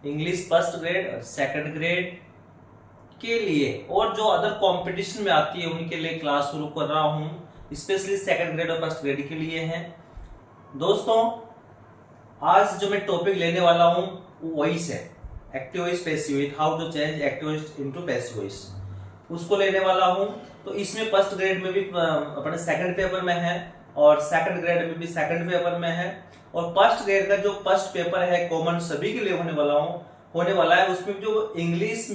English first grade और second grade के लिए और जो अदर कंपटीशन में आती है उनके लिए क्लास शुरू कर रहा हूं, स्पेशली सेकंड ग्रेड और फर्स्ट ग्रेड के लिए है। दोस्तों आज जो मैं टॉपिक लेने वाला हूं वो वॉइस है, active voice passive voice, how to change active voice into passive voice, उसको लेने वाला हूं। तो इसमें फर्स्ट ग्रेड में भी अपने सेकंड पेपर में है और सेकंड ग्रेड में भी सेकंड पेपर में है और फर्स्ट ग्रेड का जो फर्स्ट पेपर है कॉमन सभी के लिए होने वाला है। उसमें जो इंग्लिश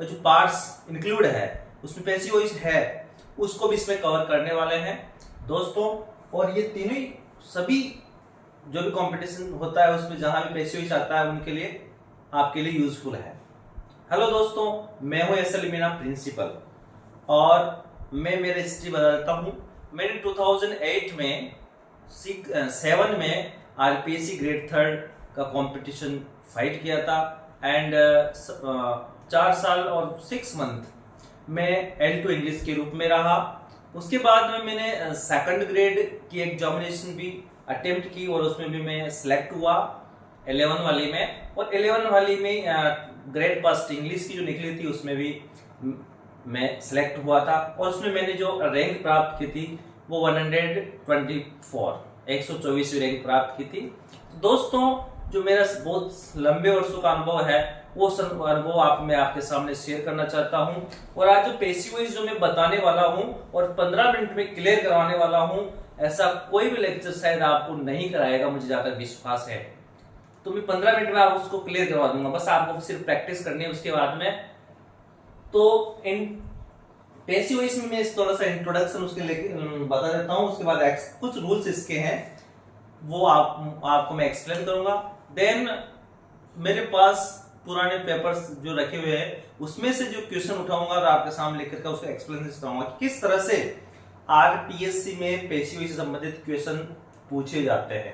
जो पार्ट्स इंक्लूड है उसमें पैसिव वॉइस है, उसको भी इसमें कवर करने वाले हैं दोस्तों। और ये तीनों सभी जो भी कंपटीशन होता है उसमें जहां भी पैसिव वॉइस आता है उनके लिए आपके लिए यूजफुल है। हेलो दोस्तों, मैं हूं एसएल मीना प्रिंसिपल और मैं मेरी हिस्ट्री बता देता हूं। मैंने 2008 में 7 में आरपीएससी ग्रेड 3 का कंपटीशन फाइट किया था एंड 4 साल और 6 मंथ में L2 इंग्लिश के रूप में रहा। उसके बाद में मैंने सेकंड ग्रेड की एग्जामिनेशन भी अटेम्प्ट की और उसमें भी मैं सिलेक्ट हुआ 11 वाली में, और 11 वाली में ग्रेड फर्स्ट इंग्लिश की जो निकली थी उसमें भी मैं सिलेक्ट हुआ था और उसमें मैंने जो रैंक प्राप्त की थी वो 124वीं रैंक प्राप्त की थी। दोस्तों जो मेरा बहुत लंबे वर्षों का अनुभव है वो अनुभव मैं आपके सामने शेयर करना चाहता हूं। और आज जो पैसिव वॉइस जो मैं बताने वाला हूं और 15 मिनट में क्लियर करवाने वाला हूं, ऐसा कोई भी लेक्चर शायद आपको नहीं कराएगा, मुझे ज्यादा विश्वास है। तो मैं 15 मिनट में आप उसको क्लियर करवा दूंगा, बस आपको सिर्फ प्रैक्टिस करनी है उसके बाद में। तो इन पैसिव वॉइस में मैं थोड़ा सा इंट्रोडक्शन उसके लेके बता देता हूं, उसके बाद कुछ रूल्स इसके हैं वो आपको मैं एक्सप्लेन करूंगा। देन मेरे पास पुराने पेपर्स जो रखे हुए हैं उसमें से जो क्वेश्चन उठाऊंगा और आपके सामने लेकर के उसको एक्सप्लेनेशन कराऊंगा कि किस तरह से आरपीएससी में पैसिव वॉइस से संबंधित क्वेश्चन पूछे जाते हैं।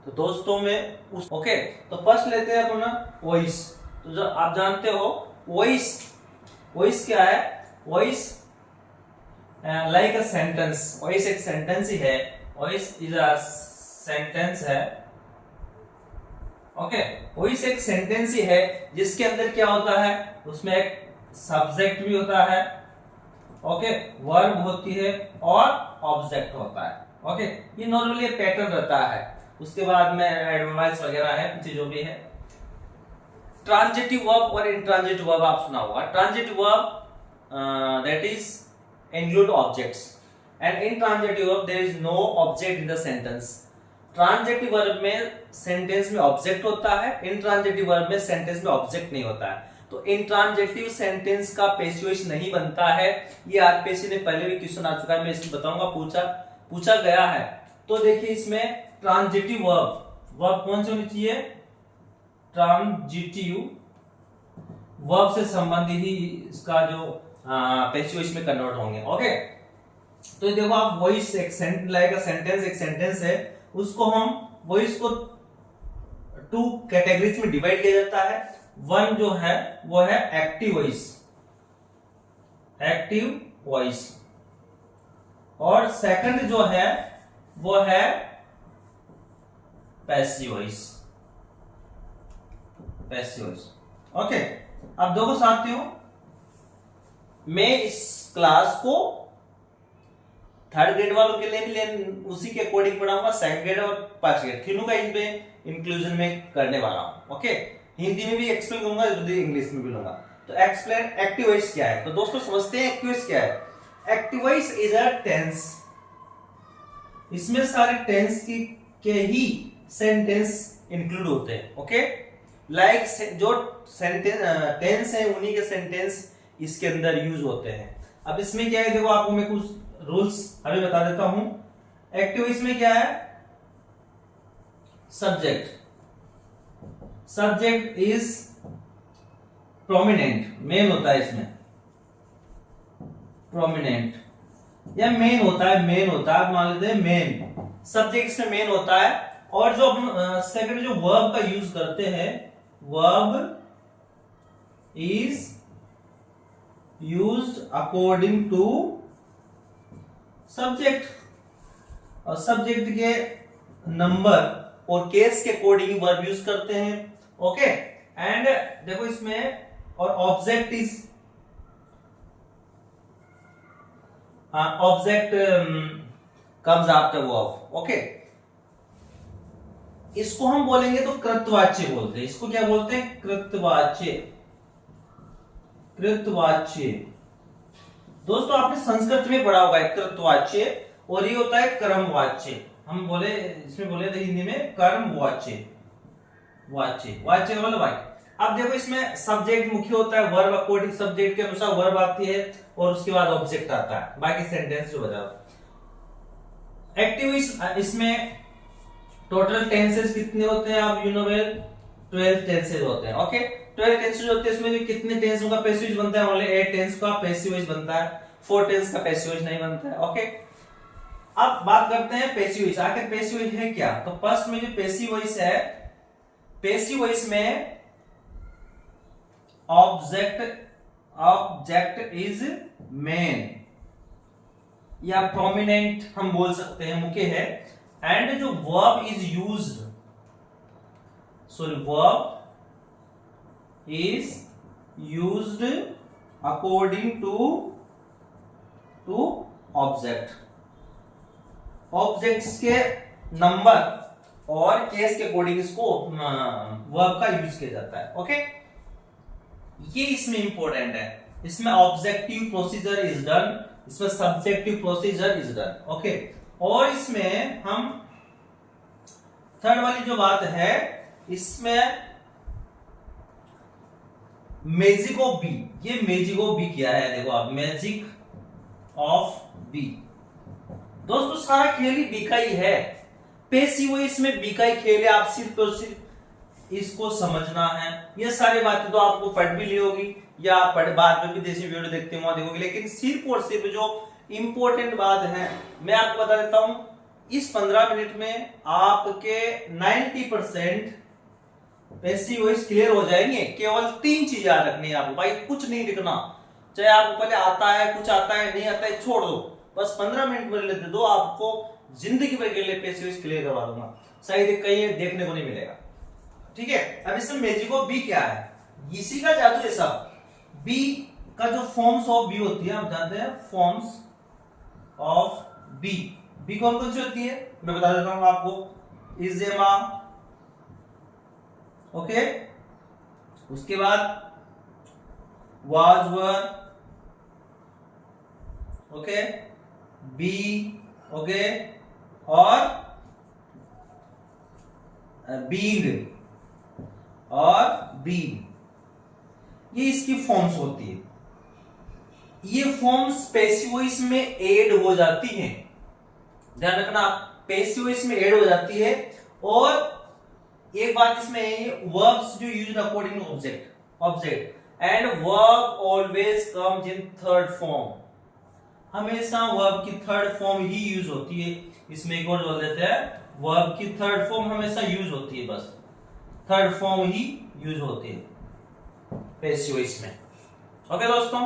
तो दोस्तों में ओके, तो फर्स्ट लेते हैं अपना वॉइस। तो जो आप जानते हो वॉइस क्या है? Voice like a sentence, voice एक सेंटेंस ही है, वॉइस इज अ सेंटेंस है। ओके, वॉइस एक सेंटेंस ही है जिसके अंदर क्या होता है, उसमें एक सब्जेक्ट भी होता है, ओके, वर्ब होती है और ऑब्जेक्ट होता है। ओके, ये नॉर्मली पैटर्न रहता है। उसके बाद में एडवाइस वगैरह है पीछे जो भी है। ट्रांजिटिव वर्ब और इंट्रांजिटिव वर्ब आप सुना होगा। Transitive verb that is include objects and in transitive verb there is no object in the sentence। Transitive verb में सेंटेंस में ऑब्जेक्ट होता है, इंट्रांजिटिव वर्ब में सेंटेंस में ऑब्जेक्ट नहीं होता है। तो इंट्रांजिटिव सेंटेंस का पैसिव वॉइस नहीं बनता है। ये आरपीएससी ने पहले भी क्वेश्चन आ चुका है, मैं इसमें बताऊंगा, पूछा गया है। तो देखिए इसमें ट्रांजिटिव वर्ब कौन सी होनी चाहिए? ट्रांजिटिव वर्ब से संबंधित ही इसका जो पैसिव वॉइस में कन्वर्ट होंगे। ओके, तो देखो आप वॉइस एक सेंटेंस है, उसको हम वॉइस को 2 कैटेगरीज में डिवाइड किया जाता है। वन जो है वो है एक्टिव वॉइस और सेकंड जो है वो है पैसिव वॉइस। ओके, अब देखो साथियों, मैं इस क्लास को 3rd ग्रेड वालों के लिए भी उसी के अकॉर्डिंग पढ़ाऊंगा, 2nd ग्रेड और 1st ग्रेड तीनों का इनमें इंक्लूजन में करने वाला हूं। ओके, हिंदी में भी एक्सप्लेन करूंगा, इंग्लिश में भी लूंगा। तो एक्सप्लेन एक्टिव वॉइस क्या है, तो दोस्तों समझते हैं एक्टिव वॉइस क्या है। Active voice is a tense, इसमें सारे टेंस के ही सेंटेंस इंक्लूड होते हैं। ओके, लाइक जो टेंस है उन्हीं के सेंटेंस इसके अंदर यूज होते हैं। अब इसमें क्या है, देखो आपको मैं कुछ रूल्स अभी बता देता हूं। एक्टिव इसमें क्या है? सब्जेक्ट इज प्रोमिनेंट, मेन होता है इसमें, प्रोमिनेंट या मेन होता है, मान लेते हैं मेन। सब्जेक्ट इसमें मेन होता है और जो सेकंड जो वर्ब का यूज करते हैं, verb is used according to subject, और सब्जेक्ट के नंबर और केस के अकॉर्डिंग वर्ब यूज करते हैं। ओके। एंड देखो इसमें, और object is, object comes after verb. Okay, इसको हम बोलेंगे तो कृतवाच्य बोलते हैं। इसको क्या बोलते हैं? कृतवाच्य। कृतवाच्य दोस्तों आपने संस्कृत में पढ़ा होगा कृतवाच्य, और ये होता है कर्मवाच्य। हम बोले इसमें बोले थे हिंदी में कर्मवाच्य। वाच्य, वाच्य का मतलब वाक्य। अब देखो इसमें सब्जेक्ट मुख्य होता है, वर्ब अकॉर्डिंग सब्जेक्ट के अनुसार वर्ब आती है, और उसके बाद ऑब्जेक्ट आता है, बाकी सेंटेंस जो बचा। एक्टिव इसमें टोटल टेंसेस कितने होते हैं आप यू नो वेल, 12 टेंसेस होते हैं। ओके, 12 टेंसेस होते हैं। इसमें कितने टेंसों का पैसिव वॉइस बनता है? ओनली 8 टेंस का पैसिव वॉइस बनता है, 4 टेंस का पैसिव वॉइस नहीं बनता है। ओके, अब बात करते हैं पैसिव वॉइस। आखिर पैसिव वॉइस है क्या? तो फर्स्ट में जो पैसिव वॉइस है, पैसिव वॉइस में ऑब्जेक्ट इज मेन या प्रोमिनेंट हम बोल सकते हैं, मुख्य है। एंड जो verb is used, verb is used according to object. Objects के नंबर और केस के अकॉर्डिंग इसको वर्ब का यूज किया जाता है। ओके, ये इसमें इंपॉर्टेंट है। इसमें ऑब्जेक्टिव प्रोसीजर इज डन, इसमें subjective procedure is done. Okay, और इसमें हम थर्ड वाली जो बात है, इसमें मैजिक ऑफ बी, ये मैजिक ऑफ बी क्या है? देखो आप, मैजिक ऑफ बी। दोस्तों सारा खेल ही बी का ही है। पैसिव वॉइस में बी का ही खेल है, आप सिर्फ और सिर्फ इसको समझना है। ये सारी बातें तो आपको पढ़ भी ली होगी, या पढ़ बाद में भी जैसे वीडियो देखते हो देखोगे, लेकिन सिर्फ और सिर्फ जो इंपॉर्टेंट बात है मैं आपको बता देता हूं। इस 15 मिनट में आपके 90% पैसिव वॉइस क्लियर हो जाएंगे। केवल 3 चीज याद रखनी है आपको भाई, कुछ नहीं लिखना। चाहे आपको पहले आता है, कुछ आता है, नहीं आता है, छोड़ दो। बस 15 मिनट में लेते दो, आपको जिंदगी भर के लिए पैसिव वॉइस क्लियर करवा दूंगा। शायद कहीं देखने को नहीं मिलेगा। ठीक है, अब इसमें मैजिक ऑफ बी क्या है? इसी का जादू है सब। बी का जो फॉर्म्स ऑफ बी होती है, आप जानते हैं फॉर्म्स ऑफ बी। बी कौन कौन सी होती है मैं बता देता हूं आपको। इजेमा, ओके, उसके बाद was were, okay, be, okay, और बीइंग और बीइंग, ये इसकी फॉर्म्स होती है। ये फॉर्म्स पैसिव वॉइस में ऐड हो जाती हैं, ध्यान रखना, पैसिव वॉइस में ऐड हो जाती है। और एक बात इसमें, वर्ब्स जो used according to object and verb always comes in third form. हमेशा वर्ब की थर्ड फॉर्म ही यूज होती है। इसमें एक और बोल देते हैं, वर्ब की थर्ड फॉर्म हमेशा यूज होती है, बस थर्ड फॉर्म ही यूज होती है पैसिव वॉइस में। ओके दोस्तों,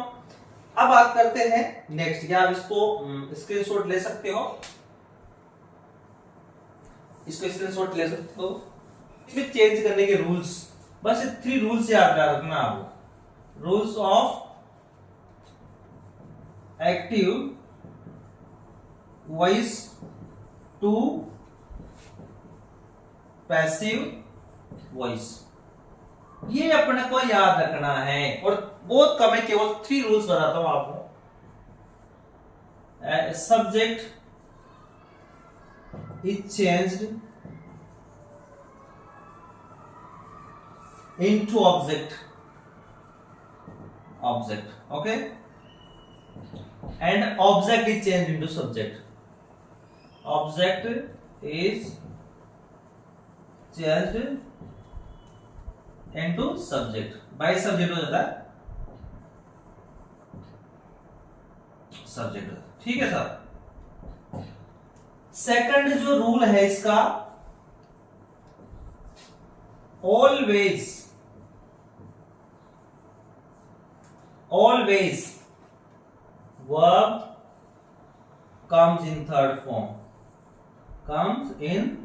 अब बात करते हैं नेक्स्ट। क्या आप इसको स्क्रीनशॉट ले सकते हो? इसको स्क्रीनशॉट ले सकते हो। इसमें चेंज करने के रूल्स, बस 3 रूल्स याद रखना आपको। Rules of active voice to passive voice, ये अपने को याद रखना है। और बहुत कम है, केवल 3 रूल्स बताता हूं आपको। Subject is changed into object, okay, and object is changed into subject. Object is changed into subject, by subject हो जाता है सब्जेक्ट। ठीक है सर। सेकंड जो रूल है इसका, always verb comes in third form, comes in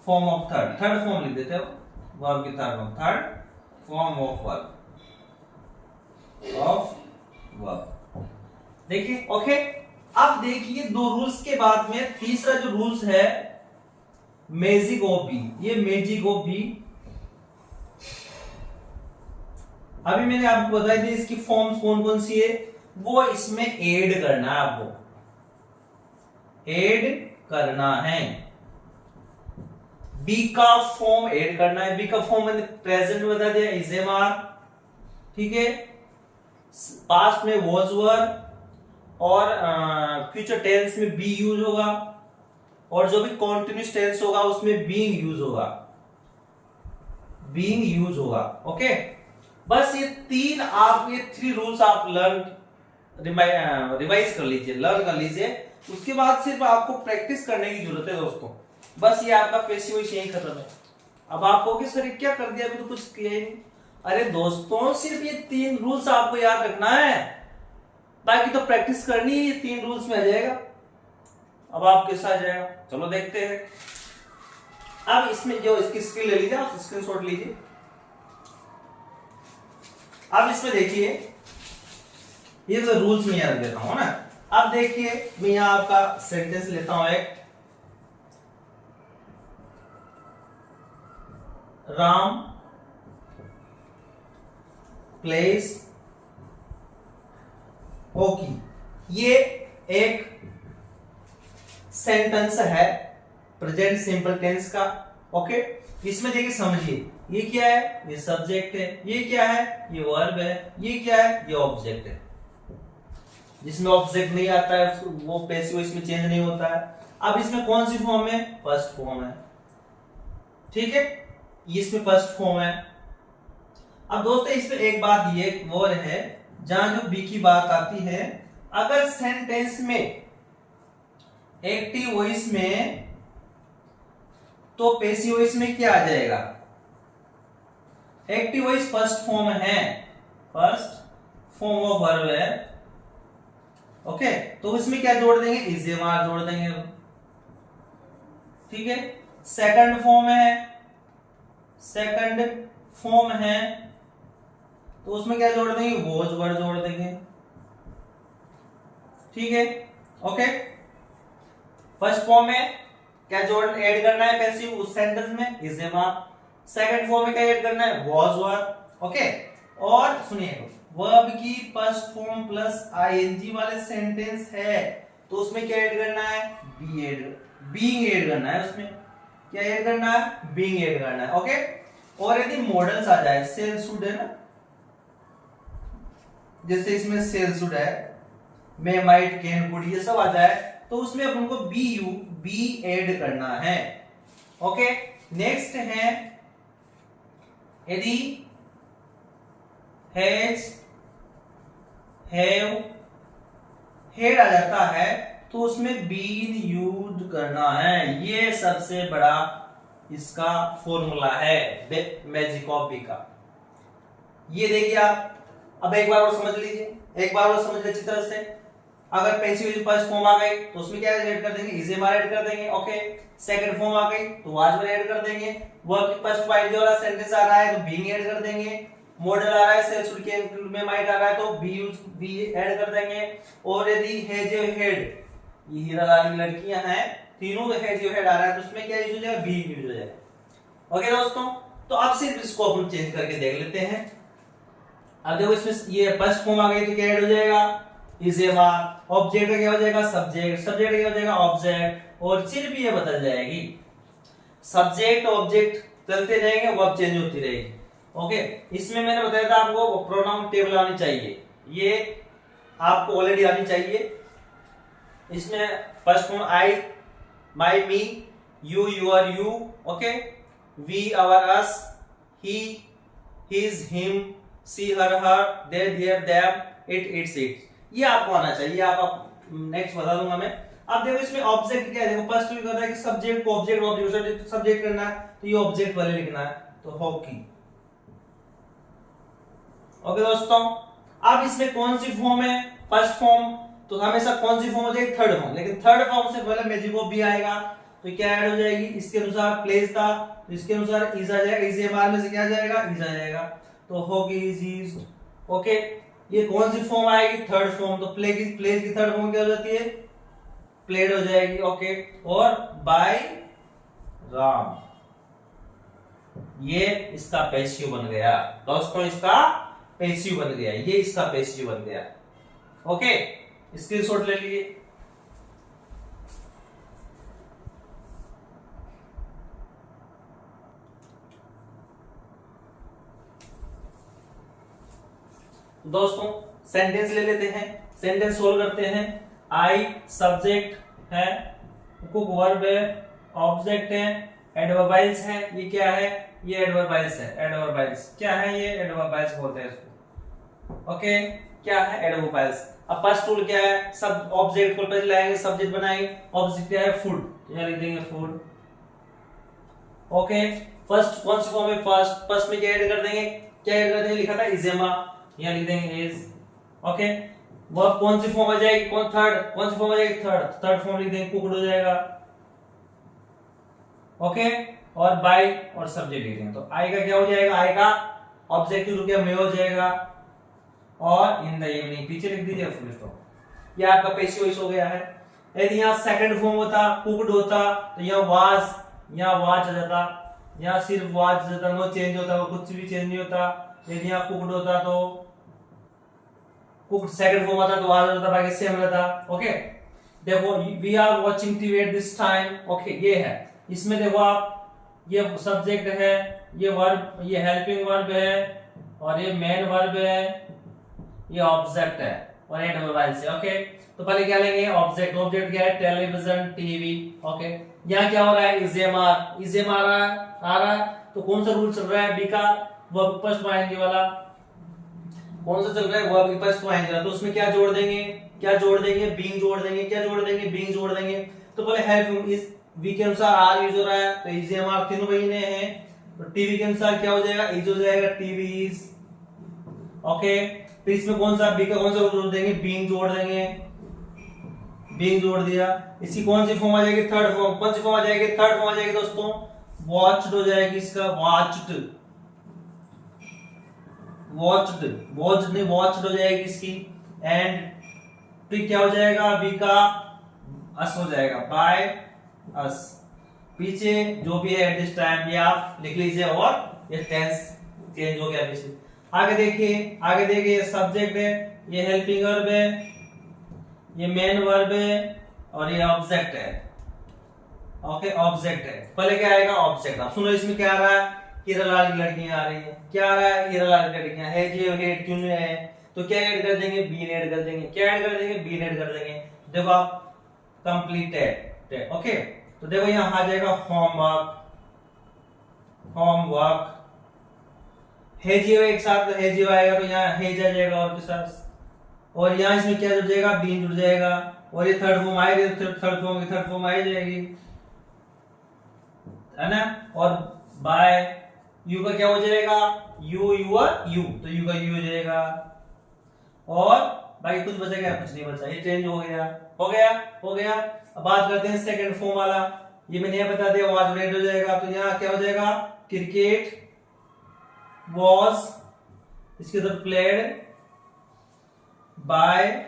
form of third form लिख देते हो। वर्ब की थर्ड फॉर्म ऑफ वर्ब। देखिए ओके। अब देखिए दो रूल्स के बाद में तीसरा जो रूल्स है मैजिक ऑफ बी, ये मैजिक ऑफ बी अभी मैंने आपको बताई थी। इसकी फॉर्म्स कौन कौन सी है, वो इसमें ऐड करना है, आपको ऐड करना है। बी का फॉर्म ऐड करना है। बी का फॉर्म मैंने प्रेजेंट में बता दिया, इज एम आर, ठीक है। पास्ट में वॉज वर, और फ्यूचर टेंस में बी यूज होगा, और जो भी कॉन्टिन्यूस टेंस होगा उसमें बीइंग यूज होगा, बीइंग यूज होगा। ओके, बस ये तीन आप, ये थ्री रूल्स आप रिवाइज कर लीजिए, लर्न कर लीजिए। उसके बाद सिर्फ आपको प्रैक्टिस करने की जरूरत है दोस्तों। बस ये आपका पैसिव वॉइस यही खत्म है। अब आप कहोगे सर क्या कर दिया, अभी तो कुछ किया ही नहीं। अरे दोस्तों, सिर्फ ये तीन रूल्स आपको याद रखना है, बाकी तो प्रैक्टिस करनी है। ये तीन रूल्स में आ जाएगा। अब आपके साथ जाएगा, चलो देखते हैं। अब इसमें जो इसकी स्क्रीन ले लीजिए, आप स्क्रीनशॉट लीजिए। अब इसमें देखिए, ये तो रूल्स में याद देता हूं ना। अब देखिए, मैं यहां आपका सेंटेंस लेता हूं एक, राम प्लेस हॉकी। ये एक सेंटेंस है प्रेजेंट सिंपल टेंस का। ओके, इसमें देखिए समझिए, ये क्या है, ये सब्जेक्ट है, ये क्या है, ये वर्ब है, ये क्या है, ये ऑब्जेक्ट है। जिसमें ऑब्जेक्ट नहीं आता है वो पैसिव इसमें चेंज नहीं होता है। अब इसमें कौन सी फॉर्म है, फर्स्ट फॉर्म है, ठीक है, ये इसमें फर्स्ट फॉर्म है। अब दोस्तों इसमें एक बात ये और है, जहां जो बी की बात आती है, अगर सेंटेंस में एक्टिव वॉइस में, तो पैसिव वॉइस में क्या आ जाएगा, एक्टिव वॉइस फर्स्ट फॉर्म है, फर्स्ट फॉर्म ऑफ वर्ब है। ओके, तो इसमें क्या जोड़ देंगे, इज एम आर जोड़ देंगे, ठीक है। सेकंड फॉर्म है, सेकंड फॉर्म है, तो उसमें क्या जोड़ देंगे, वॉज वर्ड जोड़ देंगे, ठीक है। ओके, फर्स्ट फॉर्म में क्या जोड़ ऐड करना है पैसिव उस सेंटेंस में, is am are. Second form में क्या ऐड करना है, वॉज वर्ड। ओके, और सुनिए, वर्ब की फर्स्ट फॉर्म प्लस आईएनजी वाले सेंटेंस है, तो उसमें क्या ऐड करना है, बी ऐड, बीइंग ऐड करना है। उसमें क्या ऐड करना है, बीइंग ऐड करना है। ओके, और यदि मॉडल्स आ जाए, सेल शुड है ना, जैसे इसमें सेल शुड है, मे माइट कैन कुड, ये सब आ जाए, तो उसमें अपन को बी ऐड करना है। ओके, नेक्स्ट है, यदि हैज, हैव, हेड आ जाता है, तो उसमें बीन यूज करना है। ये सबसे बड़ा इसका फॉर्मूला है मैजिक ऑफ बी का। ये देखिए आप, अब एक बार और समझ लीजिए, एक बार और समझ लीजिए अच्छी तरह से। अगर पैसिव फर्स्ट फॉर्म आ गई, तो उसमें क्या ऐड कर देंगे, इज एम आर ऐड कर देंगे। ओके, सेकंड फॉर्म आ गई तो वाज वर ऐड कर देंगे। वर्ब फर्स्ट वाइज वाला सेंटेंस आ रहा है तो बीइंग ऐड कर देंगे। मॉडल आ रहा है, सेल शुड के में माइट आ रहा है, तो बी ऐड कर देंगे। और यदि हैज या हेड, ये हीरा वाली लड़कियां हैं, तीनों का हैज या हेड आ रहा है, तो उसमें क्या यूज हो जाएगा, बी यूज हो जाएगा। ओके दोस्तों, तो अब सिर्फ इसको अपन चेंज करके देख लेते हैं। अब देखो इसमें ये फर्स्ट फॉर्म आ गई तो क्या ऐड हो जाएगा, इज एम आर। ऑब्जेक्ट का क्या हो जाएगा, सब्जेक्ट, सब्जेक्ट का क्या हो जाएगा, ऑब्जेक्ट, और सिर्फ ये बदल जाएगी, सब्जेक्ट ऑब्जेक्ट चलते रहेंगे, वर्ब चेंज होती रहेगी। ओके, इसमें मैंने बताया था आपको प्रोनाउन टेबल आनी चाहिए, ये आपको ऑलरेडी आनी चाहिए। इसमें first form I, my, me, you, your, you, okay, we, our, us, he, his, him, she, her, their, their, them, it, its, its, ये आपको आना चाहिए। आप नेक्स्ट बता दूंगा मैं। अब देखो इसमें ऑब्जेक्ट क्या है, देखो फर्स्ट में कहता है कि सब्जेक्ट को ऑब्जेक्ट, ऑब्जेक्ट सब्जेक्ट करना है, तो ये ऑब्जेक्ट वाले लिखना है, तो हॉकी। ओके दोस्तों, अब इसमें कौन सी फॉर्म है, फर्स्ट फॉर्म, तो हमेशा कौन सी फॉर्म हो जाएगी, थर्ड फॉर्म। लेकिन थर्ड फॉर्म से पहले मैजिक ऑफ बी आएगा, तो क्या ऐड हो जाएगी, इसके अनुसार प्लेस था तो इसके अनुसार इज आ जाएगा, इज एमआर में से क्या जाएगा, इज आ जाएगा, तो होगी इज यूज्ड। ओके, ये कौन सी फॉर्म आएगी, थर्ड फॉर्म, तो प्लेस की थर्ड फॉर्म क्या हो जाती है, प्लेड हो जाएगी। ओके, और बाय राम, ये इसका पैसिव बन गया दोस्तों, इसका पैसिव बन गया, ये इसका पैसिव बन गया। ओके, स्क्रीनशॉट ले लीजिए। दोस्तों सेंटेंस ले लेते हैं, सेंटेंस सोल्व करते हैं। आई सब्जेक्ट है, कुक वर्ब है, ऑब्जेक्ट है, एडवर्बाइल्स है, ये क्या है, ये एडवर्बाइल्स है, एडवर्बाइल्स क्या है, ये एडवर्बाइल्स बोलते हैं इसको। ओके, क्या है, एडवर्बाइल्स। अब फर्स्ट रूल क्या है, सब ऑब्जेक्ट को पहले लाएंगे, सब्जेक्ट बनाएंगे, ऑब्जेक्ट क्या है, फूड, यहां लिख देंगे फूड। ओके, फर्स्ट कौन सी फॉर्म है, फर्स्ट में क्या ऐड कर देंगे, क्या ऐड कर देंगे, लिखा था इजेमा, यहां लिख देंगे इज। ओके, वर्ब कौन सी फॉर्म आ जाएगी, कौन सी फॉर्म आ जाएगी, थर्ड फॉर्म लिख देंगे, कुकड हो जाएगा। ओके, और बाय और सब्जेक्ट लिख देंगे, तो आई का क्या हो जाएगा, आई का ऑब्जेक्टिव रूप क्या मे हो जाएगा, और इन द इवनिंग पीछे लिख दीजिए फुल स्टॉप। ये आपका पैसिव वॉइस हो गया है। यदि यहाँ सेकंड फॉर्म होता, कुकड होता, तो यहाँ वाज, यहाँ वाज आ जाता, यहाँ सिर्फ वाज आ जाता, नो चेंज होता, कुछ भी चेंज नहीं होता। यदि यहाँ कुकड होता तो कुकड सेकंड फॉर्म आता तो वाज होता, बाकी सेम रहता। ओके, देखो we are watching TV at this time. Okay, ये है, इसमें देखो आप, ये सब्जेक्ट है, ये वर्ब, ये हेल्पिंग वर्ब है, और ये मेन वर्ब है, ये ऑब्जेक्ट है, और एडवर्बाइल्स है। ओके, तो पहले क्या लेंगे, ऑब्जेक्ट। ऑब्जेक्ट क्या है, टेलीविजन, टीवी। ओके, यहाँ क्या हो रहा है, इजेम आ रहा है, तो कौन सा रूल चल रहा है, बी का वर्ब फर्स्ट आएंगे वाला, कौन सा चल रहा है, वर्ब फर्स्ट आएंगे वाला, तो उसमें क्या जोड़ देंगे, बीइंग जोड़ देंगे, क्या जोड़ देंगे, बीइंग जोड़ देंगे। तो पहले हेल्प इस वी के अनुसार आर यूज हो रहा है, तो इज एम आर तीनों महीने हैं, तो टीवी के अनुसार क्या हो जाएगा, इज हो जाएगा, टीवी इज। ओके, फिर इसमें कौन सा बी का कौन सा जोड़ देंगे, बीइंग जोड़ देंगे, बीइंग जोड़ दिया। इसकी कौन सी फॉर्म आ जाएगी, थर्ड फॉर्म, कौन सी फॉर्म आ जाएगी, थर्ड फॉर्म आ जाएगी दोस्तों, वॉच्ड हो जाएगी, इसका वॉच्ड हो जाएगी इसकी। एंड फिर क्या हो जाएगा, बी का अस हो जाएगा, बाय अस। पीछे जो भी है एट दिस टाइम ये आप लिख लीजिए, और ये टेंस चेंज हो गया पीछे। आगे देखिए सब्जेक्ट है, ये हेल्पिंग वर्ब है, ये मेन वर्ब है, और ये ऑब्जेक्ट है। ओके, ऑब्जेक्ट है, पहले क्या आएगा, ऑब्जेक्ट। अब सुनो इसमें क्या आ रहा है, केरला की लड़कियां आ रही है, क्या आ रहा है, केरला की लड़कियां है, जे हेड क्यों नहीं है, तो क्या ऐड कर देंगे, बीन ऐड कर देंगे, क्या ऐड कर देंगे, बीन ऐड कर देंगे। देखो आप कंप्लीटेड। ओके, तो देखो यहाँ आ जाएगा होमवर्क, हेजियो एक साथ हेजियो आएगा, तो यहाँ हेज आ जाएगा और के साथ, और यहाँ इसमें क्या जुड़ जाएगा, बीन जुड़ जाएगा, और ये थर्ड फॉर्म आएगी, थर्ड फॉर्म आ जाएगी, है ना। और बाय यू का क्या हो जाएगा, यू तो यू का यू हो जाएगा, और बाकी कुछ बचेगा, कुछ नहीं बचा, ये चेंज हो गया। अब बात करते हैं सेकंड फॉर्म वाला, ये मैंने यहाँ बता दिया, वाज रेड हो जाएगा, तो यहाँ क्या हो जाएगा, क्रिकेट वॉज, इसके साथ प्लेड बाय,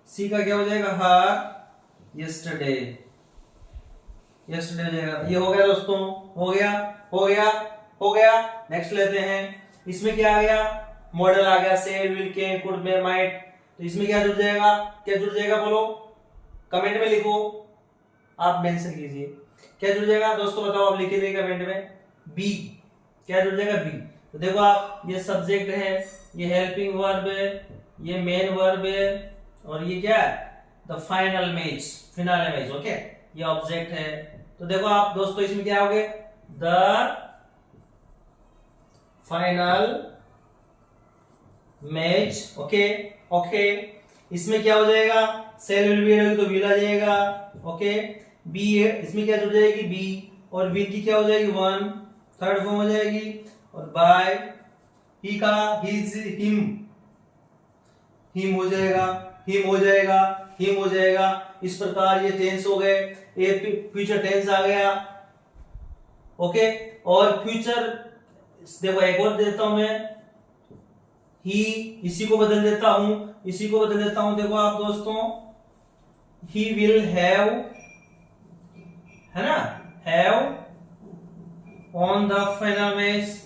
सी का क्या हो जाएगा, हर यस्टरडे हो जाएगा। ये हो गया दोस्तों, हो गया। नेक्स्ट लेते हैं, इसमें क्या आ गया, मॉडल आ गया, said, will, can, could, may, might, तो इसमें क्या जुड़ जाएगा, बोलो, कमेंट में लिखो, आप मेंशन कीजिए, क्या जुड़ जाएगा दोस्तों, बताओ, आप लिखिए कमेंट में, बी, क्या जुड़ जाएगा, बी। तो देखो आप, ये सब्जेक्ट है, ये हेल्पिंग वर्ब है, ये मेन वर्ब है, और ये क्या है, द फाइनल मैच। ओके, ये ऑब्जेक्ट है। तो देखो आप दोस्तों, इसमें क्या हो गया, द फाइनल मैच। ओके, इसमें क्या हो जाएगा, सेल विल बी रहेगी तो विल आ जाएगा। ओके, बी है, इसमें क्या जुड़ जाएगी, बी, और विल की क्या हो जाएगी, वन, थर्ड फॉर्म हो जाएगी, और बाय ही का हिज, हिम हो जाएगा। इस प्रकार ये टेंस हो गए। ये फ्यूचर टेंस आ गया। ओके, और फ्यूचर देखो एक और देता हूं मैं, ही, इसी को बदल देता हूं, इसी को बदल देता हूं। देखो आप दोस्तों, ही विल हैव, है ना, have on the final match.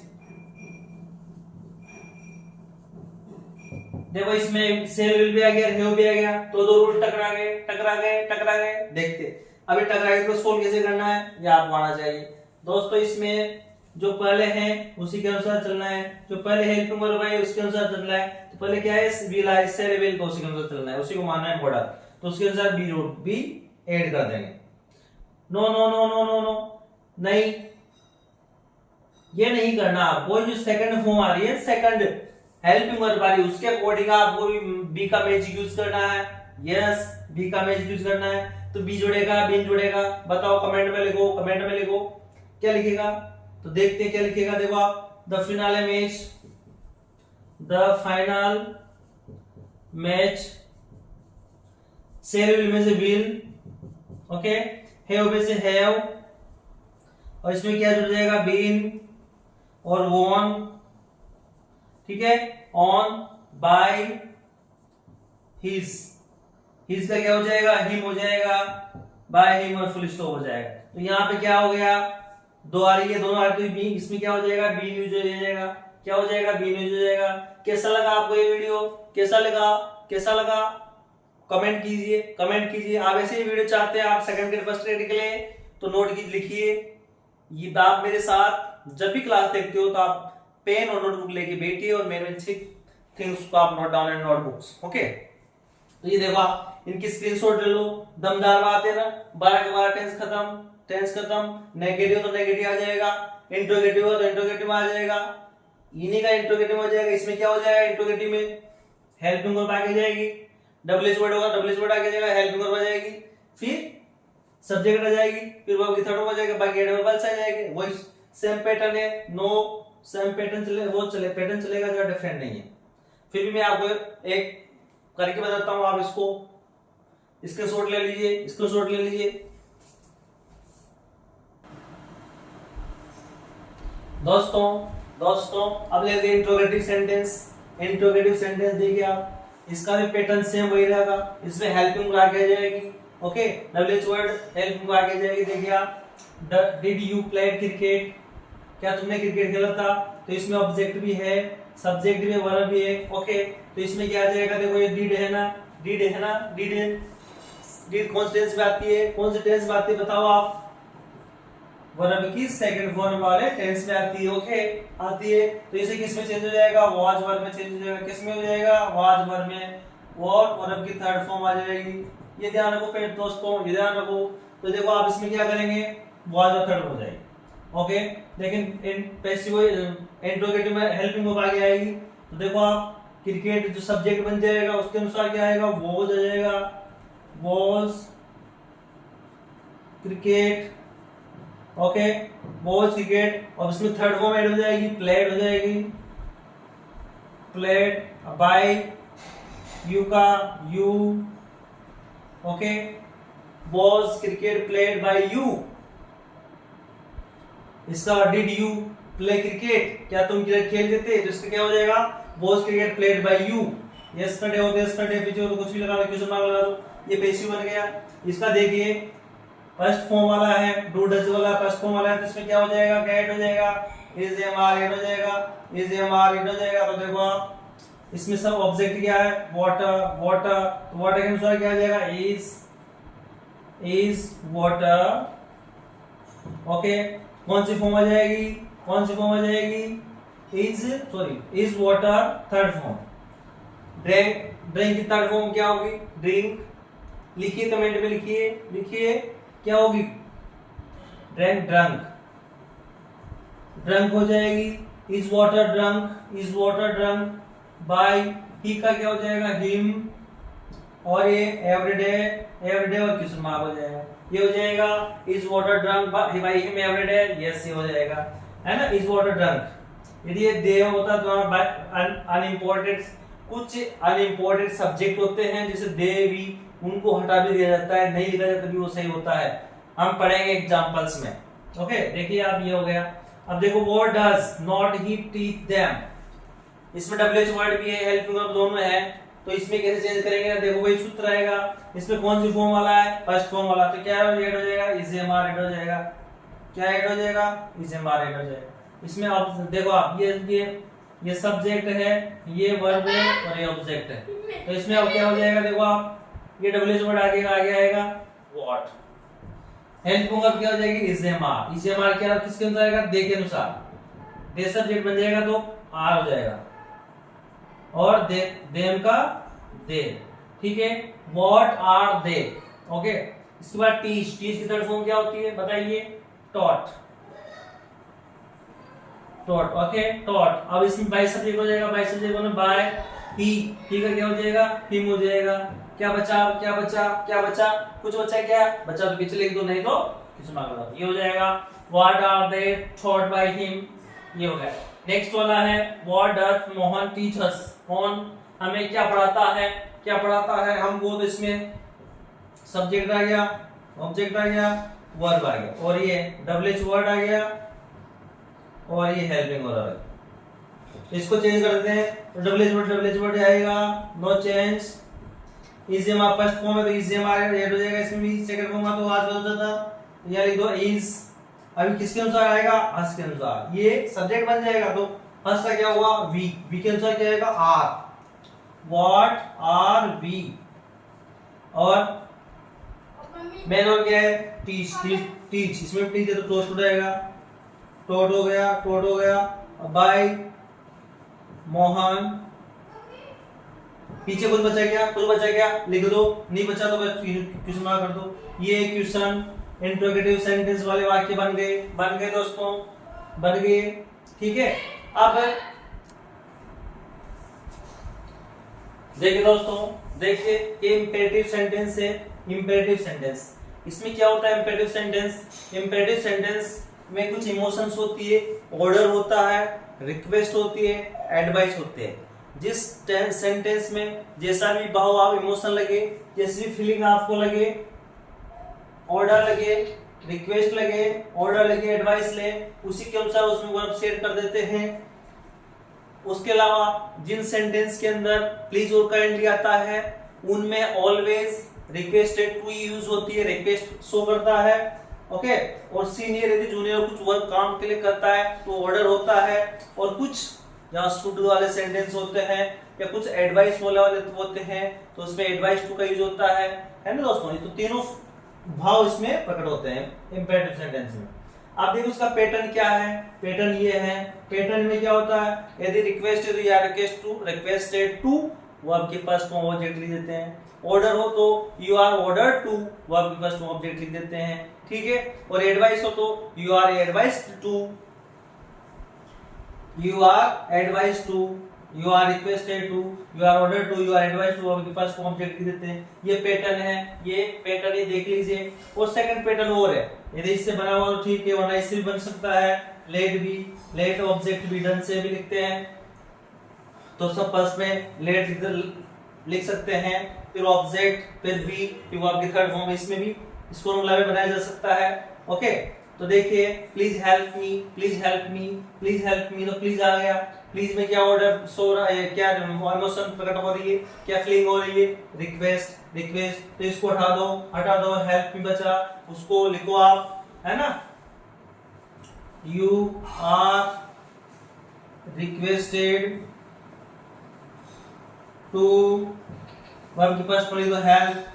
देखो इसमें सेल विल भी आ गया, हैव भी आ गया, तो दो रूल टकरा गए, टकरा गए, टकरा गए। देखते अभी टकरा गए तो सोल्व कैसे करना है ये आपको आना चाहिए दोस्तों। इसमें जो पहले है उसी के अनुसार चलना है, जो पहले हेल्पिंग वर्ब है उसके अनुसार चलना है। तो पहले क्या है, विल है, सेल विल, तो उसी के अनुसार चलना है, उसी को मानना है मॉडल, तो उसके अनुसार बी रूट भी ऐड कर देंगे। No no no no no no, नहीं, ये नहीं करना आपको। जो सेकंड फॉर्म आ रही है, सेकंड हेल्पिंग वर्ब आ रही है, उसके अकॉर्डिंग आपको बी का मैजिक यूज करना है। यस, बी का मैजिक यूज करना है। तो बी जुड़ेगा, बिन जुड़ेगा, बताओ, कमेंट में लिखो, कमेंट में लिखो क्या लिखेगा। तो देखते हैं क्या लिखेगा। देखो आप, the finale match, the final match, shall will में से विल, ओके, हैव में से हैव, और इसमें क्या जुड़ जाएगा, बीन और वॉन, ठीक है, ऑन, बाय, हिज, हिज का क्या हो जाएगा, हिम हो जाएगा, बाय हिम और फुल स्टॉप हो जाएगा। तो यहाँ पे क्या हो गया, दो आ रही है, दोनों आ रही है, बी, इसमें क्या हो जाएगा, बी न्यूज हो जाएगा, क्या हो जाएगा, बी न्यूज हो जाएगा। कैसा लगा आपको ये वीडियो, कैसा लगा, कैसा लगा, कमेंट कीजिए, कमेंट कीजिए। आप ऐसे ही वीडियो चाहते हैं आप सेकंड ग्रेड फर्स्ट ग्रेड के लिए, तो नोट की लिखिए। ये आप मेरे साथ जब भी क्लास देखते हो तो आप पेन और नोटबुक लेके बैठिए और मेरे थिंग्स को आप note down in notebooks. Okay, तो ये देखो आप इनकी स्क्रीनशॉट ले लो, दमदार बात है ना। 12 के 12 टेंस खत्म, टेंस खत्म। नेगेटिव तो नेगेटिव आ जाएगा, इंट्रोगेटिव हो तो इंट्रोगेटिव आ जाएगा, इन्हीं का इंट्रोगेटिव हो जाएगा। इसमें क्या हो जाएगा, इंट्रोगेटिव में हेल्पिंग वर्ब आगे जाएगी, डब्ल्यूएच वर्ड होगा, डब्ल्यूएच वर्ड आगे जाएगा, हेल्पिंग वर्ब आ जाएगी, फिर सब्जेक्ट आ जाएगी, फिर वर्ब की थर्ड हो जाएगा, बाकी एडवर्ब्स आ जाएंगे। वही सेम पैटर्न है, नो सेम पैटर्न चले, वो चले पैटर्न चलेगा जो डिफरेंट नहीं है। फिर भी मैं आपको एक करके बताता हूं, आप इसको स्क्रीनशॉट ले लीजिए, स्क्रीनशॉट ले लीजिए दोस्तों। अब लेते हैं इंट्रोगेटिव सेंटेंस। इंट्रोगेटिव सेंटेंस देखिए आप, इसका भी पैटर्न सेम वही रहेगा। इसमें हेल्पिंग वर्ब आगे जाएगी, okay, WH word helping verb आगे जाएगी। देखिए आप, डिड यू प्ले क्रिकेट, क्या तुमने क्रिकेट खेला था। तो इसमें ऑब्जेक्ट भी है, सब्जेक्ट भी है, वर्ब भी है, ओके। तो इसमें क्या आ जाएगा, देखो ये डिड है ना, डिड है ना, डिड कौन से टेंस में आती है, कौन से टेंस में आती है बताओ आप, वर्ब की सेकंड फॉर्म वाले टेंस में आती है, ओके, आती है। तो इसे किस में चेंज हो जाएगा, वाज वर्ब में चेंज हो जाएगा। किस में हो जाएगा, वाज वर्ब में, और वर्ब की थर्ड फॉर्म आ जाएगी। ये ध्यान रखो दोस्तों, ये ध्यान रखो। तो देखो आप इसमें क्या करेंगे, वाज और थर्ड हो जाएगी, ओके। लेकिन इन पैसिव इंट्रोगेटिव में हेल्पिंग वर्ब आगे आएगी। तो देखो आप, क्रिकेट जो सब्जेक्ट बन जाएगा उसके अनुसार क्या आएगा, वॉज आ जाएगा, was cricket, okay, watch cricket. और इसमें थर्ड फॉर्म ऐड हो जाएगी, प्लेड हो जाएगी, प्लेड, बाय यू का you, okay, watch cricket played by you. इसका डिड यू प्ले क्रिकेट, क्या तुम क्रिकेट खेलते थे, तो इसका क्या हो जाएगा, watch cricket played by you. Yesterday हो तो यस्टरडे, पीछे हो तो कुछ भी लगा लो, क्वेश्चन मार्क लगा दो, ये पैसिव बन गया। इसका देखिए फर्स्ट फॉर्म वाला है, डू डज वाला फर्स्ट फॉर्म वाला है, तो इसमें क्या हो जाएगा, क्या ऐड हो जाएगा, इज एम आर ऐड हो जाएगा, इज एम आर ऐड हो जाएगा। तो देखो आप, इसमें सब ऑब्जेक्ट क्या है, वाटर, वाटर, वाटर के अनुसार क्या हो जाएगा, इज वाटर, ओके। कौन सी फॉर्म आ जाएगी, कौन सी फॉर्म आ जाएगी, is water third form. Drink, drink की थर्ड फॉर्म क्या होगी, ड्रिंक। लिखिए कमेंट में, लिखिए, लिखिए क्या होगी, ड्रिंक, ड्रंक, ड्रंक हो जाएगी, is water drunk, is water drunk. By he का क्या हो जाएगा, हिम, और ये एवरीडे, एवरीडे और क्वेश्चन मार्क हो जाएगा, ये हो जाएगा is water drunk by him everyday, yes ये हो जाएगा, है ना, इज वाटर ड्रंक। यदि ये दे होता तो अनइम्पोर्टेंट, कुछ अनइम्पोर्टेंट सब्जेक्ट होते हैं जैसे दे भी, उनको हटा भी दिया जाता है, नहीं लिखा जाता भी वो सही होता है। हम पढ़ेंगे एग्जांपल्स में। ओके, देखिए आप ये हो गया। अब देखो what does not he teach them, इसमें WH वर्ड भी है, हेल्पिंग वर्ब दोनों है, तो इसमें कैसे चेंज करेंगे? देखो वही सूत्र रहेगा। इसमें कौन सी फॉर्म वाला है? फर्स्ट फॉर्म वाला, तो क्या ऐड हो जाएगा? इज एम आर ऐड हो जाएगा। क्या ऐड हो जाएगा? इज एम आर ऐड हो जाएगा। इसमें आप देखो, आप ये सब्जेक्ट है, ये वर्ब है और ये ऑब्जेक्ट है, तो इसमें अब क्या हो जाएगा? देखो आप, ये WH वर्ड आगे आएगा व्हाट, हेल्पिंग वर्ब क्या हो जाएगी? Is am are. Is am are क्या किसके अनुसार आएगा? दे के अनुसार, दे सब्जेक्ट बन जाएगा तो आर हो जाएगा, और देम का दे, ठीक है। What are they, okay. इसके बाद टीच, टीच की थर्ड फॉर्म क्या होती है बताइए? Taught, taught, okay, taught. अब इसमें बाय सब्जेक्ट हो जाएगा, बाय सब्जेक्ट होने बाय ही, ठीक है, क्या हो जाएगा? हिम हो जाएगा। क्या बचा? क्या बचा? क्या बचा? कुछ बचा? क्या बचा तो पीछे लिख दो, नहीं तो किसी मार्क लगा। ये हो जाएगा what are they thought by him, ये हो गया। नेक्स्ट वाला है what does Mohan teach us, Mohan हमें क्या पढ़ाता है? क्या पढ़ाता है हमको? तो इसमें सब्जेक्ट आ गया, ऑब्जेक्ट आ गया, वर्ब आ गया, और ये WH वर्ड आ गया, और ये हेल्पिंग वर्ब आ गया। इसको चेंज कर देते हैं, तो WH वर्ड आएगा, no change. Is am are first form है तो इज एम आर ऐड हो जाएगा, इसमें भी सेकंड फॉर्म तो आज बदल जाता, या लिख दो इज। अभी किसके अनुसार आएगा? अस के अनुसार। ये सब्जेक्ट बन जाएगा तो अस का क्या हुआ? वी के अनुसार क्या आएगा? आर। व्हाट आर वी, और मेन और क्या है? टीच, टीच, इसमें टीच है तो टॉट हो जाएगा, टॉट हो गया, टॉट हो गया। बाय मोहन, पीछे कुछ बचा क्या? कुछ बचा क्या? लिख दो, नहीं बचा तो क्वेश्चन मार्क कर दो। ये क्वेश्चन इंट्रोगेटिव सेंटेंस वाले वाक्य बन गए दोस्तों, बन गए, ठीक है। अब देखिए दोस्तों, देखिए ये इंपेरेटिव सेंटेंस है, इंपेरेटिव सेंटेंस। इसमें क्या होता है? इंपेरेटिव सेंटेंस, इंपेरेटिव सेंटेंस में कुछ इमोशंस होती है, ऑर्डर होता है, रिक्वेस्ट होती है, एडवाइस होती है। जिस सेंटेंस में जैसा भी भाव आप इमोशन लगे, जैसी भी फीलिंग आपको लगे, ऑर्डर लगे, रिक्वेस्ट लगे, ऑर्डर लगे, एडवाइस ले, उसी के अनुसार उसमें वर्ब सेट कर देते हैं। उसके अलावा जिन सेंटेंस के अंदर प्लीज और काइंडली आता है, उनमें ऑलवेज रिक्वेस्टेड टू यूज होती है, रिक्वेस्ट शो करता है, ओके। और सीनियर यदि जूनियर कुछ वर्क काम के लिए करता है तो ऑर्डर होता है, और कुछ जहाँ शुड वाले सेंटेंस होते हैं या कुछ एडवाइस वाले होते हैं तो उसमें एडवाइस टू का यूज होता है ना दोस्तों। तो तीनों भाव इसमें प्रकट होते हैं इंपेरेटिव सेंटेंस में। अब देखो उसका पैटर्न क्या है? पैटर्न ये है। पैटर्न में क्या होता है? यदि रिक्वेस्ट है तो या रिक्वेस्टेड टू, वो आपके फर्स्ट फॉर्म ऑब्जेक्ट लिख देते हैं। ऑर्डर हो तो यू आर ऑर्डर टू, वो आपके फर्स्ट फॉर्म ऑब्जेक्ट लिख देते हैं, ठीक है। और एडवाइस हो तो you are advised to, you are advised to, you are requested to, you are ordered to, you are advised to, आपके पास फॉर्म ऑब्जेक्ट लिख देते हैं। ये पैटर्न है, ये पैटर्न ये देख लीजिए। और सेकंड पैटर्न और है, यदि इससे बना हुआ तो ठीक है, वरना इससे भी बन सकता है। लेट भी, लेट ऑब्जेक्ट भी डन से भी लिखते हैं, तो सब फर्स्ट में लेट लिख सकते हैं, फिर ऑब्जेक्ट, फिर बी, फिर वो आपके थर्ड फॉर्म। इसमें भी इस फॉर्मूला में बनाया जा सकता है, ओके। तो देखिए please help me, please help me, please help me, तो प्लीज आ गया। प्लीज में क्या ऑर्डर सो रहा है, क्या इमोशन प्रकट हो रही है, क्या फीलिंग हो रही है? रिक्वेस्ट, रिक्वेस्ट, तो इसको हटा दो, हेल्प मी बचा, उसको लिखो आप, है ना। You are requested to, verb के पास पड़ी तो हेल्प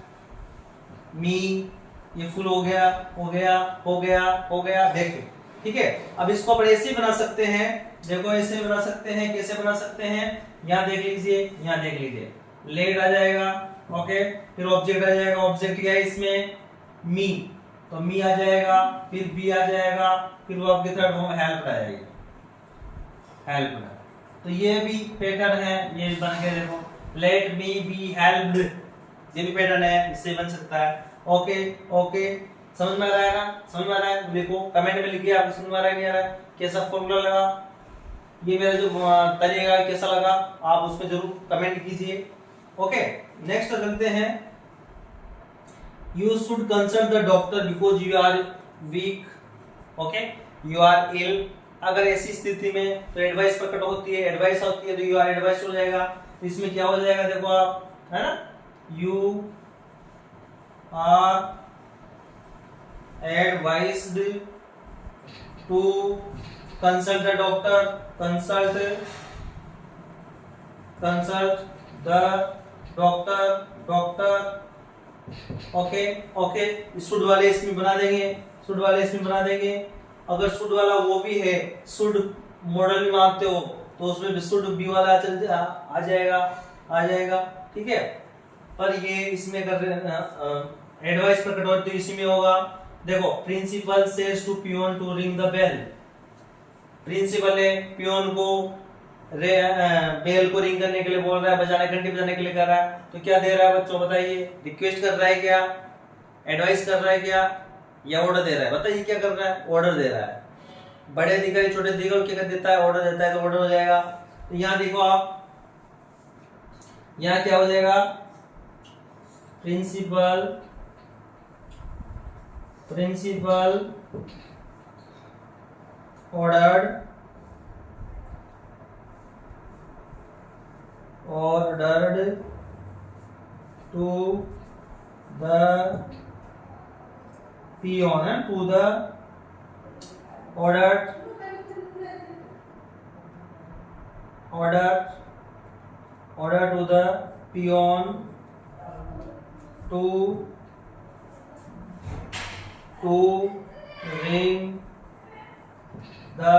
मी, ये फुल हो गया, हो गया, हो गया, हो गया, देखो, ठीक है। अब इसको अपन ऐसे बना सकते हैं, देखो ऐसे बना सकते हैं, कैसे बना सकते हैं? यहाँ देख लीजिए, यहाँ देख लीजिए, लेट आ जाएगा, ओके, फिर ऑब्जेक्ट आ जाएगा, ऑब्जेक्ट क्या है इसमें? मी, तो मी आ जाएगा, फिर बी आ जाएगा, फिर वो आपके थर्ड फॉर्म हेल्प आ जाएगी, हेल्प। तो ये भी पैटर्न है, ये बन के देखो, लेट मी बी हेल्प्ड, ये भी पैटर्न है, इससे बन सकता है। ओके, ओके, समझ में आ रहा है ना? समझ में आ रहा है? देखो कमेंट में लिखिए आपको समझ में आ रहा है नहीं आ रहा है, कैसा फॉर्मूला लगा, ये मेरा जो तरीका कैसा लगा, आप उसमें जरूर कमेंट कीजिए, ओके। नेक्स्ट चलते हैं, You should consult the doctor because you are weak. Okay, you are ill. अगर ऐसी स्थिति में तो एडवाइस प्रकट होती है, एडवाइस होती है तो यू आर एडवाइस हो जाएगा। इसमें क्या हो जाएगा देखो आप, है ना, you are advised to consult the doctor, consult the doctor. Okay, should वाले इसमें बना देंगे, अगर शुड वाला वो भी है, शुड मॉडल में मांगते हो तो उसमें भी शुड बी वाला आ जाएगा, ठीक है। पर ये इसमें अगर एडवाइस प्रकट होती तो इसी में होगा। देखो, principal says to peon to ring the bell. Principal है, पियोन को बेल को रिंग करने के लिए बोल रहा है, घंटी बजाने के लिए कर रहा है, तो क्या दे रहा है बच्चों बताइए? रिक्वेस्ट कर रहा है क्या, एडवाइस कर रहा है क्या, या ऑर्डर दे रहा है? बताइए क्या कर रहा है? ऑर्डर दे रहा है। बड़े अधिकारी छोटे अधिकारी क्या कर देता है? ऑर्डर देता है, तो ऑर्डर हो जाएगा। तो यहाँ देखो आप, यहाँ क्या हो जाएगा? Principal ordered to the peon, to the ordered to the peon to ring the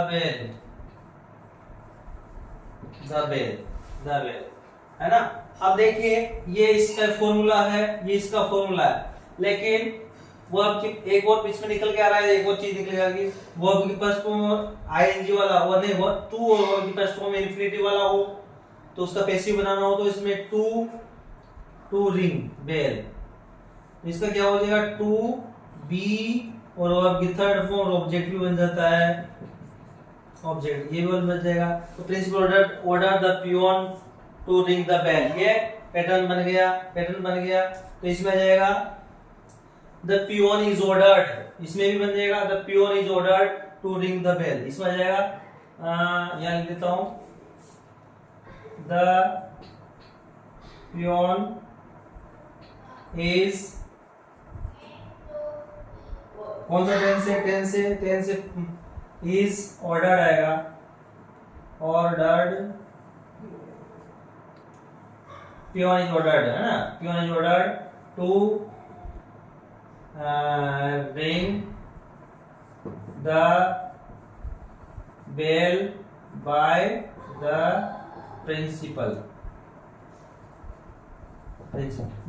bell, है ना। अब देखिए, ये इसका फॉर्मूला है, ये इसका फॉर्मूला है, लेकिन वो आपकी एक और बीच में निकल के आ रहा है, एक और चीज निकल जाएगी, वो आपके पास आईएनजी वाला वो नहीं, वो टू आपके पास फॉर्म इन्फिनिटिव वाला हो, तो उसका पैसिव बनाना हो तो इसमें टू रिंग बेल, इसका क्या हो जाएगा? टू बी, और वो आपकी थर्ड फॉर्म ऑब्जेक्ट भी बन जाता है, ऑब्जेक्ट ये भी बन जाएगा। तो principal order the peon to ring the bell, ये पैटर्न बन गया। तो इसमें आ जाएगा द पियोन इज ऑर्डर्ड, इसमें भी बन जाएगा the peon is ordered to ring the bell, इसमें आ जाएगा। यहाँ लिख देता हूं, द पियोन इज, कौन सा टेंस से इज ऑर्डर्ड आएगा, ऑर्डर्ड, पियोन इज ऑर्डर्ड, है ना, peon is ordered to ring the bell by the principal.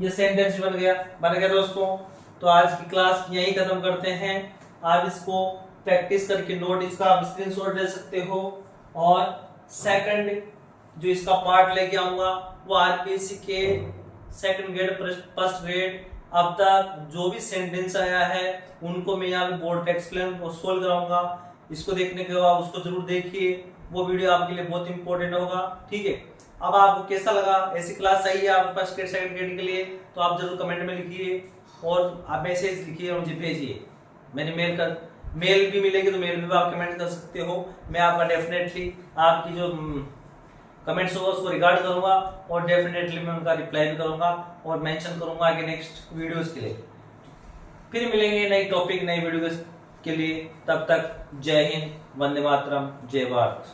ये सेंटेंस बन गया दोस्तों। तो आज की क्लास यही खत्म करते हैं। आप इसको प्रैक्टिस करके नोट इसका आप स्क्रीनशॉट ले सकते हो, और सेकंड जो इसका पार्ट लेके आऊंगा वो आरपीएससी के सेकंड ग्रेड फर्स्ट ग्रेड अब तक जो भी सेंटेंस आया है उनको मैं यहाँ पे बोर्ड पे एक्सप्लेन और सोल्व कराऊंगा। इसको देखने के बाद उसको जरूर देखिए, वो वीडियो आपके लिए बहुत इंपॉर्टेंट होगा, ठीक है। अब आपको कैसा लगा, ऐसी क्लास चाहिए आप फर्स्ट ग्रेड सेकंड ग्रेड के लिए, तो आप जरूर कमेंट में लिखिए और आप मैसेज लिखिए और मुझे भेजिए। मैंने मेल भी मिलेगी तो मेल में भी आप कमेंट कर सकते हो। मैं आपका डेफिनेटली आपकी जो कमेंट्स होगा उसको रिगार्ड करूंगा और डेफिनेटली मैं उनका रिप्लाई भी करूंगा और मेंशन करूंगा आगे नेक्स्ट वीडियोस के लिए। फिर मिलेंगे नई टॉपिक नई वीडियो के लिए, तब तक जय हिंद, वंदे मातरम, जय भारत।